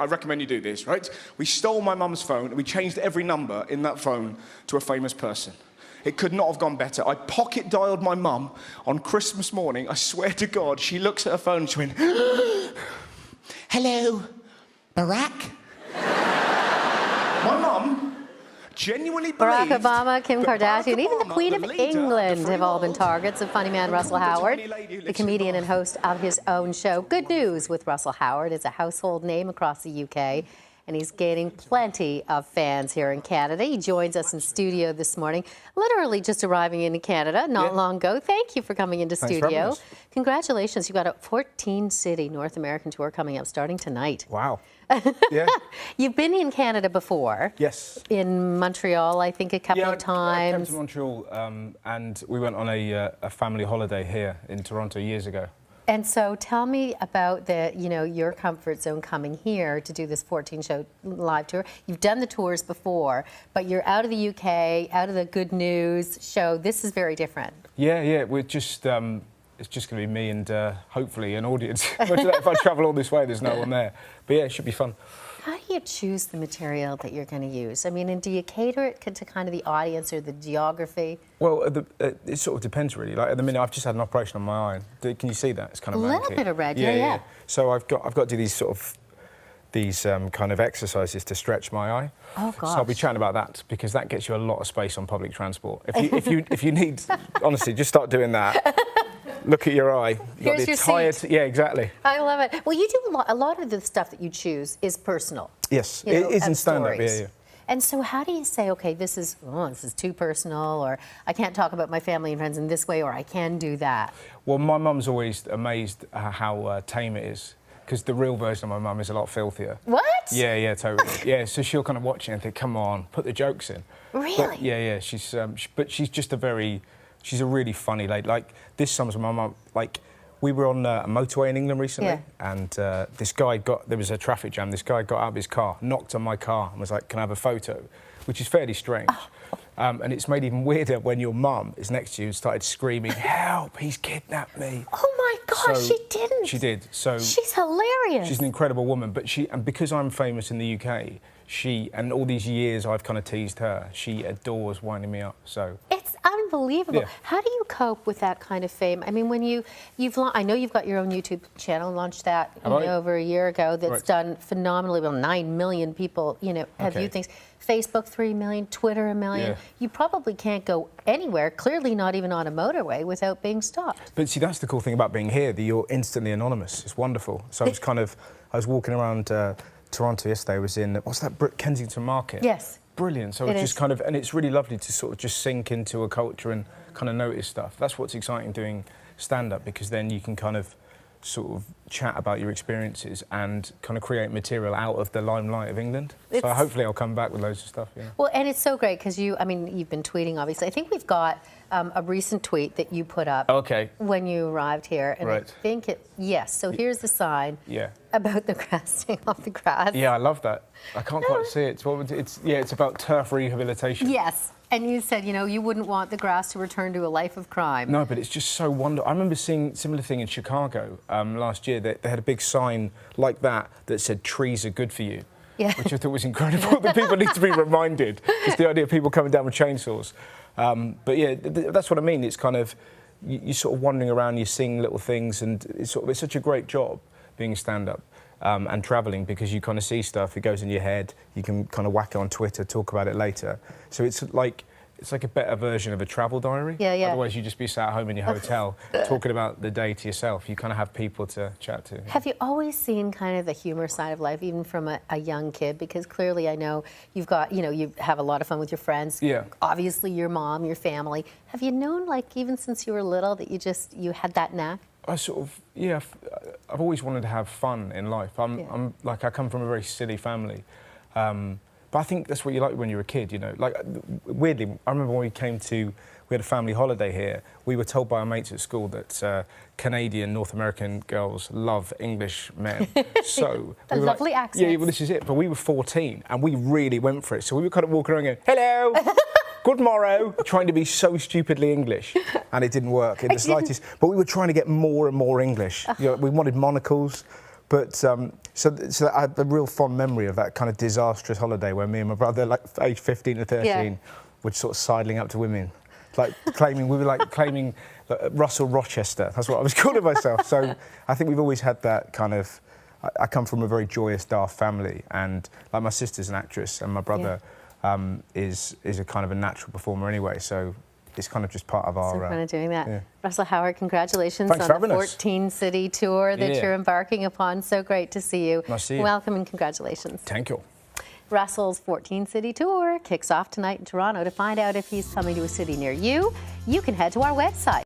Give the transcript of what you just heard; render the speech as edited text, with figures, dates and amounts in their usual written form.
I recommend you do this, right? We stole my mum's phone and we changed every number in that phone to a famous person. It could not have gone better. I pocket dialed my mum on Christmas morning. I swear to God, she looks at her phone and she went, hello, Barack? My mum genuinely Barack believed Obama, Kim Kardashian, even the Queen of the leader England of the have all been free targets of funny man Russell Howard, tiny lady who the lives in comedian and Bath. host of his own show. Good news with Russell Howard. It's a household name across the UK, and he's gaining plenty of fans here in Canada. He joins us in studio this morning, literally just arriving into Canada not long ago. Thank you for coming into Thanks for having studio. us. Congratulations. You've got a 14-city North American tour coming up starting tonight. Wow. Yeah. You've been in Canada before. Yes. In Montreal, I think, a couple of I times. came to Montreal and we went on a family holiday here in Toronto years ago. And so tell me about your comfort zone coming here to do this 14-show live tour. You've done the tours before, but you're out of the UK, out of the Good News show. This is very different. Yeah, we're just, it's just going to be me and hopefully an audience. If I travel all this way, there's no one there. But yeah, it should be fun. How do you choose the material that you're going to use? I mean, and do you cater it to kind of the audience or the geography? Well, it sort of depends really. Like at the minute, I've just had an operation on my eye. Can you see that? It's kind of A little manky. bit of red, yeah. So I've got to do these kind of exercises to stretch my eye. Oh gosh. So I'll be chatting about that because that gets you a lot of space on public transport. If you need, honestly, just start doing that. Look at your eye. You've got Here's the your tired. seat. Yeah, exactly. I love it. Well, you do a lot of the stuff that you choose is personal. Yes, You know, it is in and stand-up. stories. Yeah. And so how do you say, okay, this is too personal, or I can't talk about my family and friends in this way, or I can do that? Well, my mum's always amazed how tame it is, because the real version of my mum is a lot filthier. What? Yeah, totally. Yeah, so she'll kind of watch it and think, come on, put the jokes in. Really? But, yeah, she's, but she's just she's a really funny lady. Like, this summer's my mum, like, we were on a motorway in England recently, and this guy there was a traffic jam, this guy got out of his car, knocked on my car and was like, can I have a photo? Which is fairly strange. And it's made even weirder when your mum is next to you and started screaming, help, he's kidnapped me. Oh my gosh, So she didn't. She did. So She's hilarious. she's an incredible woman, but and because I'm famous in the UK, and all these years I've kind of teased her, she adores winding me up, so. It's unbelievable. Yeah. How do you cope with that kind of fame? I mean, when I know you've got your own YouTube channel, launched that over a year ago, that's done phenomenally well. 9 million people, have viewed things. Facebook, 3 million, Twitter, 1 million. Yeah. You probably can't go anywhere, clearly not even on a motorway, without being stopped. But see, that's the cool thing about being here, that you're instantly anonymous. It's wonderful. So I was walking around Toronto yesterday. I was in, what's that, Kensington Market? Yes. Brilliant. So it's just kind of, and it's really lovely to sort of just sink into a culture and kind of notice stuff. That's what's exciting doing stand-up, because then you can kind of sort of chat about your experiences and kind of create material out of the limelight of England. So hopefully I'll come back with loads of stuff. Yeah. Well, and it's so great because you've been tweeting, obviously. I think we've got a recent tweet that you put up when you arrived here. And I think so here's the sign about the grass, staying off the grass. Yeah, I love that. I can't quite see it. It's about turf rehabilitation. Yes. And you said, you wouldn't want the grass to return to a life of crime. No, but it's just so wonderful. I remember seeing a similar thing in Chicago last year. They had a big sign like that said, trees are good for you. Yeah. Which I thought was incredible. That people need to be reminded. It's the idea of people coming down with chainsaws. But yeah, that's what I mean. It's kind of, you're sort of wandering around, you're seeing little things, and it's such a great job being a stand-up. And travelling, because you kind of see stuff, it goes in your head, you can kind of whack it on Twitter, talk about it later. So it's like a better version of a travel diary. Yeah. Otherwise you just be sat at home in your hotel talking about the day to yourself. You kind of have people to chat to. Have you always seen kind of the humour side of life, even from a young kid? Because clearly I know you've got, you have a lot of fun with your friends. Yeah. Obviously your mom, your family. Have you known, like, even since you were little, that you had that knack? I've always wanted to have fun in life. I come from a very silly family. But I think that's what you like when you're a kid, Like, weirdly, I remember when we had a family holiday here, we were told by our mates at school that Canadian, North American girls love English men. So we were lovely accents. Yeah, well, this is it. But we were 14 and we really went for it. So we were kind of walking around going, hello. Good morrow, trying to be so stupidly English, and it didn't work in the slightest. But we were trying to get more and more English. We wanted monocles, But so I have a real fond memory of that kind of disastrous holiday where me and my brother, like age 15 or 13, were sort of sidling up to women, like claiming Russell Rochester. That's what I was calling myself. So I think we've always had that kind of. I come from a very joyous Daft family, and like my sister's an actress, and my brother is a kind of a natural performer anyway. So it's kind of just part of our. So kind of doing that. Yeah. Russell Howard, congratulations Thanks on for the having us. 14-city tour that you're embarking upon. So great to see you. Nice to see you. Welcome and congratulations. Thank you. Russell's 14-city tour kicks off tonight in Toronto. To find out if he's coming to a city near you, you can head to our website.